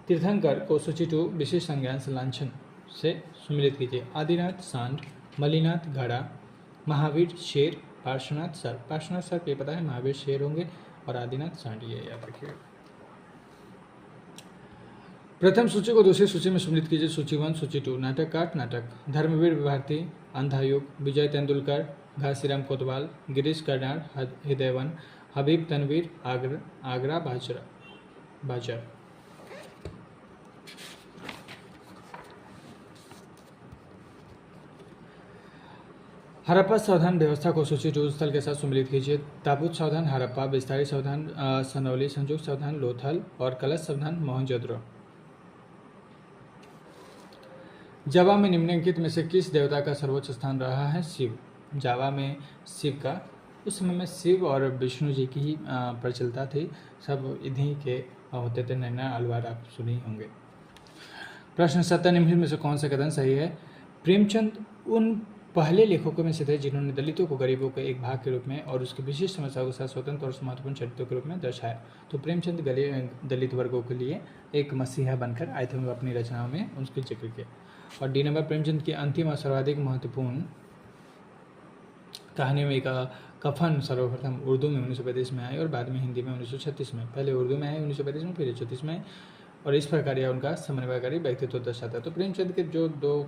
तीर्थंकर को सूची 2 विशेष संज्ञान से लांछन से सम्मिलित कीजिए। आदिनाथ सांड, मलिनाथ घड़ा, महावीर शेर, पार्श्वनाथ सर्प। पार्श्वनाथ सर्प ये पता है, महावीर शेर होंगे और आदिनाथ सांड ये याद रखिए। प्रथम सूची को दूसरी सूची में सम्मिलित कीजिए। सूची 1, सूची 2 नाटककार, नाटक, धर्मवीर भारती, अंधायुग, विजय तेंदुलकर, घासीराम कोतवाल, गिरीश कर्नाड, हृदयवन, हबीब तनवीर, आगरा बाजार। हड़प्पा सावधान व्यवस्था को सूची 2 स्थल के साथ सम्मिलित कीजिए। ताबूत सावधान हड़प्पा, बिस्तारी सावधान सनौली, संजुक सावधान लोथल और कलश सावधान मोहनजोदड़ो। जावा में निम्नलिखित में से किस देवता का सर्वोच्च स्थान रहा है? शिव। जावा में शिव का, उस समय में शिव और विष्णु जी की ही प्रचलता थी, सब इन्हीं के होते थे। नैना अलवार आप सुनी होंगे। प्रश्न 7 निम्नलिखित में से कौन सा कथन सही है? प्रेमचंद उन पहले लेखकों में से थे जिन्होंने दलितों को गरीबों के एक भाग के रूप में और उसकी विशिष्ट समस्याओं के साथ स्वतंत्र और महत्वपूर्ण चरित्रों के रूप में दर्शाया। तो प्रेमचंद दलित वर्गों के लिए एक मसीहा बनकर आए थे, अपनी रचनाओं में उनके जिक्र किया। और डी नंबर, प्रेमचंद की अंतिम और सर्वाधिक महत्वपूर्ण कहानी में कफन सर्वप्रथम उर्दू में 1935 में आई और बाद में हिंदी में 1936 में। पहले उर्दू में आई 1935 में, फिर 1936 में, और इस प्रकार यह उनका समन्वयकारी व्यक्तित्व दर्शाता है। तो प्रेमचंद के जो 2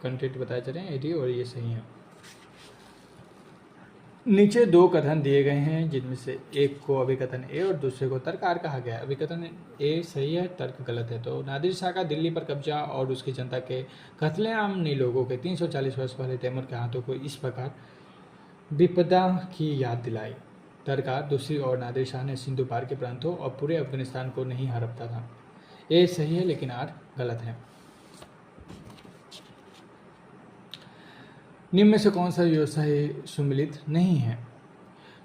कंटेंट बताए जा रहे हैं एडी और ये सही है। नीचे 2 कथन दिए गए हैं जिनमें से एक को अभिकथन ए और दूसरे को तर्क आर कहा गया है। अभिकथन ए सही है, तर्क गलत है। तो नादिर शाह का दिल्ली पर कब्जा और उसकी जनता के कत्लेआम ने लोगों के 340 वर्ष पहले तैमूर के हाथों को इस प्रकार विपदा की याद दिलाई। तर्क आर, दूसरी ओर नादिर शाह ने सिंधु पार के प्रांतों और पूरे अफगानिस्तान को नहीं हड़पता था। ए सही है लेकिन आर गलत है। निम्न में से कौन सा व्यवसाय सम्मिलित नहीं है?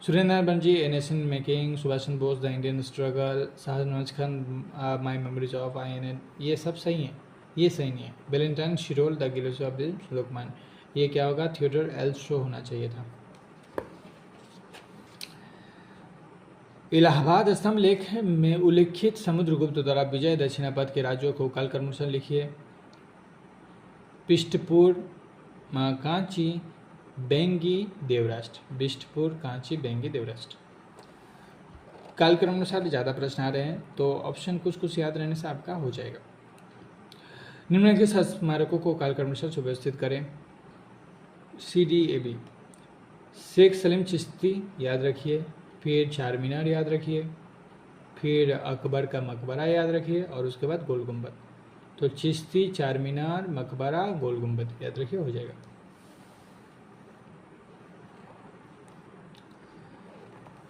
Surendra Banerjee, a nation making, Subhas Chandra Bose, the Indian struggle, Shahnawaz Khan, my memories of INN, ये सब सही हैं, ये सही नहीं है। वेलेंटाइन शिरोल, द गिलोस ऑफ द लोकमान, ये क्या होगा? थियोडर एल शो होना चाहिए था। इलाहाबाद स्तंभ लेख में उल्लिखित समुद्रगुप्त द्वारा विजय दक्षिणापथ के राज्यों को कालक्रमश लिखिए। पृष्ठपुर, कांची, बेंगी देवराष्ट्र, बिष्टपुर, कांची, बेंगी देवराष्ट्र। कालक्रम अनुसार ज़्यादा प्रश्न आ रहे हैं तो ऑप्शन कुछ कुछ याद रहने से आपका हो जाएगा। निम्नलिखित स्मारकों को कालक्रम अनुसार सुव्यवस्थित करें। CDAB, शेख सलीम चिश्ती याद रखिए, फिर चार मीनार याद रखिए, फिर अकबर का मकबरा याद रखिए और उसके बाद गोल गुंबद। तो चिश्ती, चार मीनार, मकबरा, गोल गुंबद याद रखिए, हो जाएगा।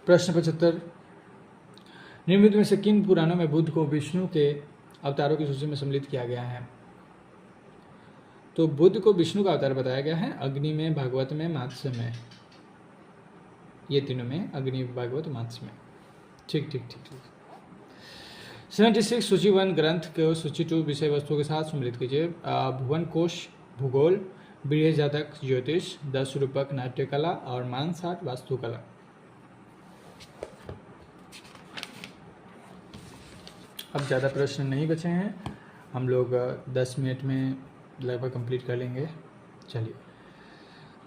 प्रश्न 75, निम्नलिखित में से किन पुराणों में बुद्ध को विष्णु के अवतारों की सूची में सम्मिलित किया गया है? तो बुद्ध को विष्णु का अवतार बताया गया है अग्नि में, भागवत में, मात्स्य में, ये तीनों में, अग्नि, भागवत, मात्स्य में। ठीक ठीक ठीक ठीक। 76, सूची 1 ग्रंथ को सूची 2 विषय वस्तुओं के साथ सम्मिलित कीजिए। भुवन कोश भूगोल, बृहद जातक ज्योतिष, 10 रूपक नाट्य कला और मानसाट वास्तुकला। अब ज़्यादा प्रश्न नहीं बचे हैं, हम लोग 10 मिनट में लगभग कंप्लीट कर लेंगे। चलिए,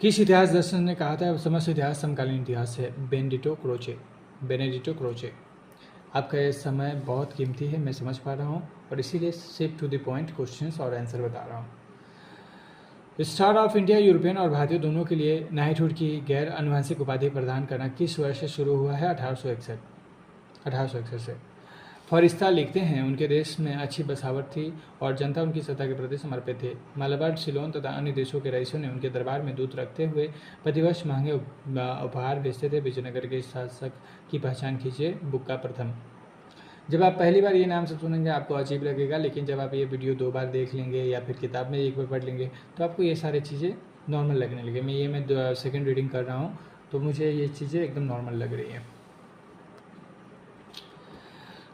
किस इतिहास दर्शन ने कहा था समस्त इतिहास समकालीन इतिहास है? बेनेडिक्टो क्रोचे। आपका ये समय बहुत कीमती है, मैं समझ पा रहा हूँ, और इसीलिए सिर्फ टू द पॉइंट क्वेश्चंस और आंसर बता रहा हूँ। स्टार ऑफ इंडिया यूरोपियन और भारतीय दोनों के लिए नाइटहुड की गैर आनुवंशिक उपाधि प्रदान करना किस वर्ष से शुरू हुआ है? 1861 से। फरिश्ता लिखते हैं, उनके देश में अच्छी बसावट थी और जनता उनकी सत्ता के प्रति समर्पित थे। मालाबार, सिलोन तथा अन्य देशों के रईसों ने उनके दरबार में दूत रखते हुए प्रतिवर्ष महंगे उपहार भेजते थे। विजयनगर के शासक की पहचान कीजिए। बुक्का प्रथम। जब आप पहली बार ये नाम सब सुनेंगे आपको अजीब लगेगा, लेकिन जब आप ये वीडियो 2 बार देख लेंगे या फिर किताब में 1 बार पढ़ लेंगे तो आपको ये सारी चीज़ें नॉर्मल लगने लगे। मैं सेकेंड रीडिंग कर रहा हूँ तो मुझे ये चीज़ें एकदम नॉर्मल लग रही हैं।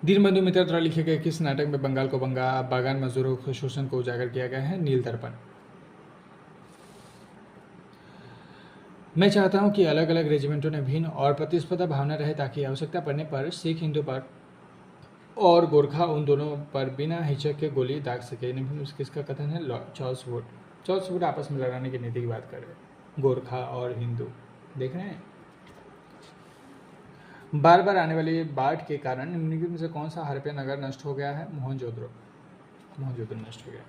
दीनबंधु मित्र द्वारा लिखे गए किस नाटक में बंगाल को बागान मजदूरों के शोषण को उजागर किया गया है? नील दर्पण। मैं चाहता हूं कि अलग अलग रेजिमेंटों ने भिन्न और प्रतिस्पर्धा भावना रहे ताकि आवश्यकता पड़ने पर सिख हिंदू पर और गोरखा उन दोनों पर बिना हिचक के गोली दाग सके। किसका कथन है? चार्ल्स वुड आपस में लड़ाने की नीति की बात कर रहे हैं, गोरखा और हिंदू। देख रहे हैं, बार बार आने वाली बाढ़ के कारण निम्नलिखित में से कौन सा हड़प्पा नगर नष्ट हो गया है? मोहनजोदड़ो नष्ट हो गया।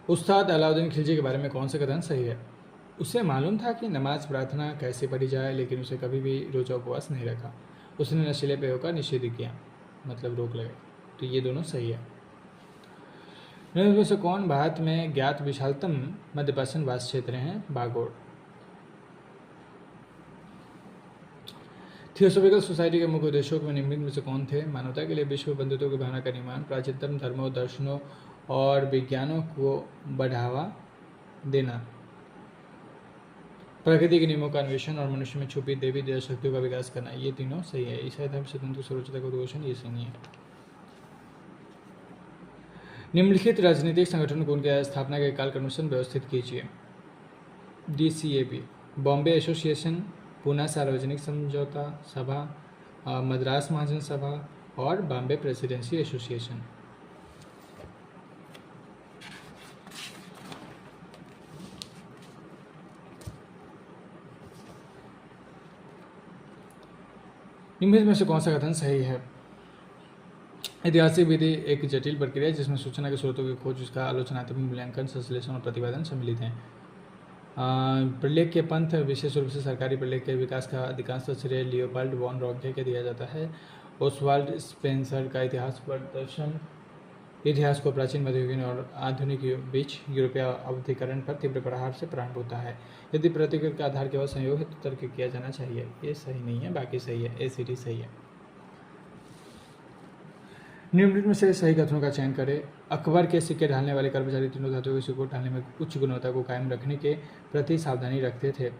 उस्ताद अलाउद्दीन खिलजी के बारे में कौन सा कथन सही है? उसे मालूम था कि नमाज प्रार्थना कैसे पढ़ी जाए, लेकिन उसे कभी भी रोजा उपवास नहीं रखा। उसने नशीले पेयों का निषेध किया, मतलब रोक लगाई। तो ये दोनों सही है। निम्नलिखित में से कौन भारत में ज्ञात विशालतम मध्यप्राचीन वास क्षेत्र हैं? बागोर। थियोसॉफिकल सोसाइटी के मुख्य उद्देश्यों में निम्नलिखित में से कौन थे? मानवता के लिए विश्व बंधुत्व की भावना का निर्माण, प्राचीनतम धर्मों, दर्शनों और विज्ञानों को बढ़ावा देना, प्रकृति के नियमों का अन्वेषण और मनुष्य में छुपी देवी देव शक्तियों का विकास करना। ये तीनों सही है। ईसाई धर्म स्वतंत्र सर्वोच्चता का उद्घोषण, ये सही है। निम्नलिखित राजनीतिक संगठन को उनके स्थापना के काल के अनुसार व्यवस्थित कीजिए। DCAB, बॉम्बे एसोसिएशन, पूना सार्वजनिक समझौता सभा, मद्रास महाजन सभा और बॉम्बे प्रेसिडेंसी एसोसिएशन। निम्नलिखित में से कौन सा कथन सही है? ऐतिहासिक विधि एक जटिल प्रक्रिया है जिसमें सूचना के स्रोतों की खोज, उसका आलोचनात्मक मूल्यांकन, संश्लेषण और प्रतिपादन सम्मिलित हैं। प्रलेख के पंथ, विशेष रूप से सरकारी प्रलेख के विकास का अधिकांश श्रेय लियोपाल्ड वॉन रॉन्के के दिया जाता है। ओसवाल्ड स्पेंसर का इतिहास प्रदर्शन इतिहास को प्राचीन मध्ययुगीन और आधुनिक बीच यूरोपीय अवधिकरण पर तीव्र प्रहार से प्रारंभ होता है। यदि प्रतिक्रिया का आधार केवल संयोग है तो तर्क किया जाना चाहिए। ये सही नहीं है, बाकी सही है। ACD सही है। निम्नलिखित में से सही कथनों का चयन करें। अकबर के सिक्के ढालने वाले कर्मचारी तीनों धातुओं के सिक्कों ढालने में उच्च गुणवत्ता को कायम रखने के प्रति सावधानी रखते थे।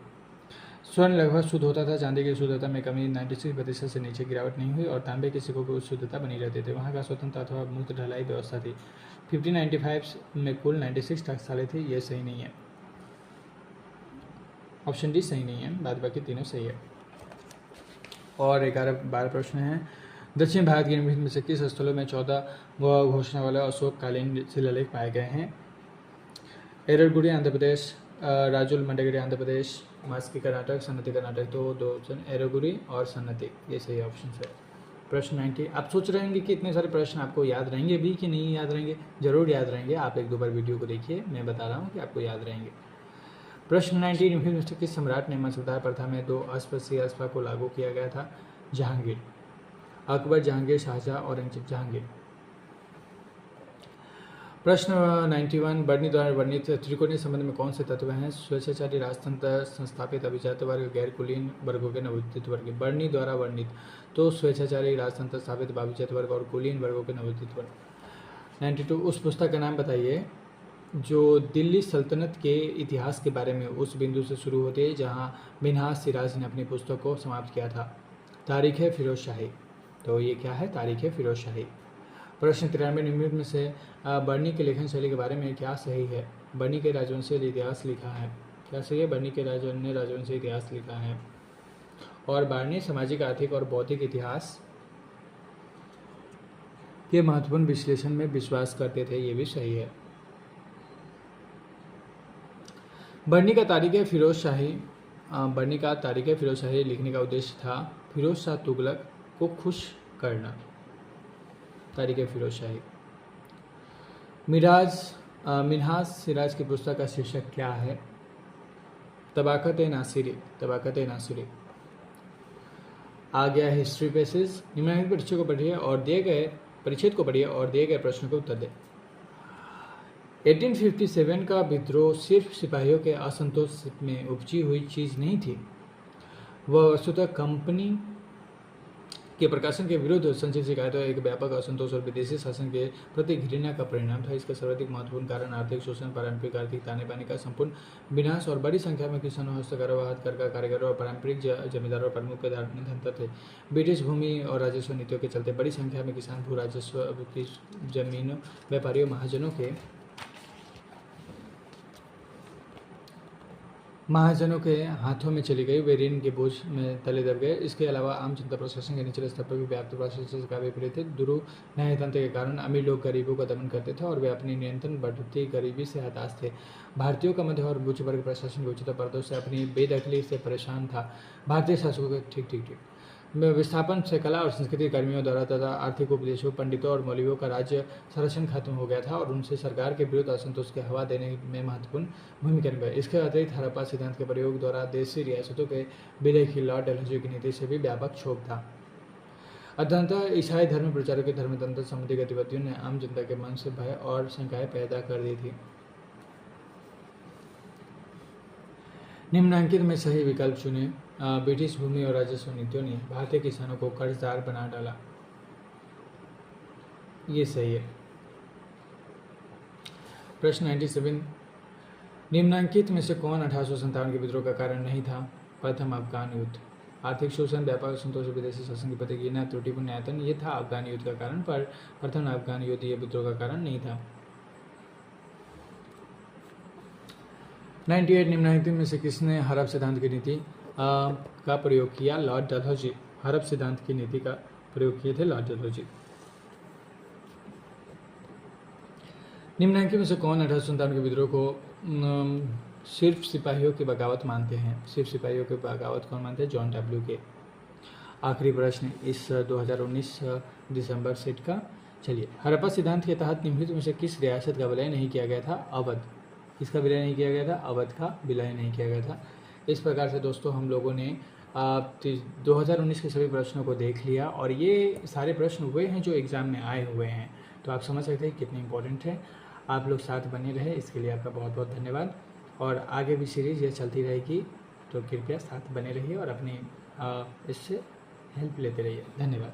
स्वर्ण लगभग शुद्ध होता था, चांदी की शुद्धता में कमी 96% से नीचे गिरावट नहीं हुई और तांबे के सिक्कों की उच्च शुद्धता बनी रहती थी। वहाँ का स्वतंत्र अथवा मुक्त ढलाई व्यवस्था थी। 1595 में कुल 96 टकसालें थी। ये सही नहीं है। ऑप्शन डी सही नहीं है, बाद बाकी तीनों सही है। और 11-12 प्रश्न हैं। दक्षिण भारत के निम्नलिखित में से किस स्थलों में 14 घोषणा वाले अशोक कालीन शिलालेख पाए गए हैं? एररगुडी आंध्र प्रदेश, राजुल मंडगिरी आंध्र प्रदेश, मास्की कर्नाटक, सन्नति कर्नाटक, तो 2 ऑप्शन एरोगुरी और सन्नति, ये सही ऑप्शन है। प्रश्न 90। आप सोच रहे होंगे कि इतने सारे प्रश्न आपको याद रहेंगे भी कि नहीं याद रहेंगे। जरूर याद रहेंगे, आप 1-2 बार वीडियो को देखिए, मैं बता रहा हूँ कि आपको याद रहेंगे। प्रश्न 90। निम्नलिखित में से किस सम्राट ने मसूदार प्रथा में 2 अस्पृश्य अल्पा को लागू किया गया था। जहांगीर, अकबर, जहांगीर, शाहजहां, औरंगजेब, जहांगीर। प्रश्न 91। बर्नी द्वारा वर्णित त्रिकोणीय संबंध में कौन से तत्व हैं। स्वेच्छाचारी राजतंत्र, संस्थापित अभिजात वर्ग, गैर कुलीन वर्गों के नवोदित वर्ग। बर्नी द्वारा वर्णित, तो स्वेच्छाचारी राजतंत्र, स्थापित अभिजात वर्ग और कुलीन वर्गों के नवोदित वर्ग। 92। उस पुस्तक का नाम बताइए जो दिल्ली सल्तनत के इतिहास के बारे में उस बिंदु से शुरू होती है जहां मिन्हाज सिराज ने अपनी पुस्तक को समाप्त किया था। तारीख है फिरोज शाही, तो ये क्या है, तारीख है फिरोज शाही। प्रश्न 93। निम्नलिखित में से बर्नी के लेखन शैली के बारे में क्या सही है। बर्नी के राजवंशीय इतिहास लिखा है, क्या सही है, बर्नी के ने राजवंशीय इतिहास लिखा है। और बर्नी सामाजिक, आर्थिक और बौद्धिक इतिहास के महत्वपूर्ण विश्लेषण में विश्वास करते थे, ये भी सही है। बर्नी का तारीख है फिरोज शाही, बर्नी का तारीख है फिरोज शाही लिखने का उद्देश्य था फिरोज शाह तुगलक को खुश करना। तारीख है फिरोज शाही। मिन्हाज सिराज की पुस्तक का शीर्षक क्या है। तबाकत नासिरी, तबाकत नासिरी। आ गया हिस्ट्री पेसेज। निम्नलिखित परिचय को पढ़िए और दिए गए परिच्छेद को पढ़िए और दिए गए प्रश्न को उत्तर दें। 1857 का विद्रोह सिर्फ सिपाहियों के असंतोष में उपजी हुई चीज़ नहीं थी, वह वस्तुतः कंपनी के प्रकाशन के विरुद्ध संचित शिकायतों, एक व्यापक असंतोष और विदेशी शासन के प्रति घृणा का परिणाम था। इसका सर्वाधिक महत्वपूर्ण कारण आर्थिक शोषण, पारंपरिक आर्थिक ताने बाने का संपूर्ण विनाश और बड़ी संख्या में किसानों, हस्तकारों, हाथकरघा कारीगरों और पारंपरिक जमींदारों और प्रमुख निधनता थे। ब्रिटिश भूमि और राजस्व नीतियों के चलते बड़ी संख्या में किसान, भू राजस्व की जमीनों, व्यापारियों, महाजनों के हाथों में चली गई, वे ऋण के बोझ में तले दब गए। इसके अलावा आम जनता प्रशासन के निचले स्तर पर भी व्याप्त प्रशासन का विपरीत थे। दुरु न्यायतंत्र के कारण अमीर लोग गरीबों का दमन करते थे और वे अपनी नियंत्रण बढ़ती गरीबी से हताश थे। भारतीयों का मध्य और उच्च वर्ग प्रशासन के उच्चतर पदों से अपनी बेदखली से परेशान था। भारतीय शासकों के ठीक विस्थापन से कला और संस्कृति कर्मियों द्वारा तथा आर्थिक उपदेशों, पंडितों और मौलवियों का राज्य संरक्षण खत्म हो गया था और उनसे सरकार के विरुद्ध असंतोष की हवा देने में महत्वपूर्ण भूमिका निभाई। इसके अतिरिक्त हड़प्पा सिद्धांत के प्रयोग द्वारा देशी रियासतों के विलय की लॉर्ड डलहौजी की नीति से भी व्यापक क्षोभ था। अतः ईसाई धर्म प्रचारकों के धर्मतंत्र संबंधी गतिविधियों ने आम जनता के मन से भय और शंकाएं पैदा कर दी थी। निम्नलिखित में सही विकल्प चुने। ब्रिटिश भूमि और राजस्व नीतियों ने भारतीय किसानों को कर्जदार बना डाला, ये सही है। प्रश्न 97। निम्नलिखित में से कौन 1857 के विद्रोह का कारण नहीं था। प्रथम अफगान युद्ध। आर्थिक शोषण, व्यापार असंतोष, विदेशी शासन की प्रतिक्रिया, त्रुटिपूर्ण न्यायतंत्र, ये था अफगान युद्ध का कारण, पर प्रथम अफगान युद्ध ये विद्रोह का कारण नहीं था। 98। निम्नलिखित में से किसने हड़प सिद्धांत की नीति का प्रयोग किया। लॉर्ड डलहौजी। हड़प सिद्धांत की नीति का प्रयोग किए थे लॉर्ड डलहौजी। निम्नलिखित में से कौन 1857 के विद्रोह को सिर्फ सिपाहियों की बगावत मानते हैं। सिर्फ सिपाहियों की बगावत कौन मानते हैं। जॉन डब्ल्यू के। आखिरी प्रश्न इस 2019 दिसंबर सेट का। चलिए, हड़प्पा सिद्धांत के तहत निम्नलिखित में से किस रियासत का विलय नहीं किया गया था। अवध। किसका विलय नहीं किया गया था। अवध का विलय नहीं किया गया था। इस प्रकार से दोस्तों हम लोगों ने 2019 के सभी प्रश्नों को देख लिया और ये सारे प्रश्न हुए हैं जो एग्ज़ाम में आए हुए हैं, तो आप समझ सकते हैं कितने इंपॉर्टेंट है। आप लोग साथ बने रहे, इसके लिए आपका बहुत बहुत धन्यवाद। और आगे भी सीरीज़ ये चलती रहेगी, तो कृपया साथ बने रहिए और अपनी इससे हेल्प लेते रहिए। धन्यवाद।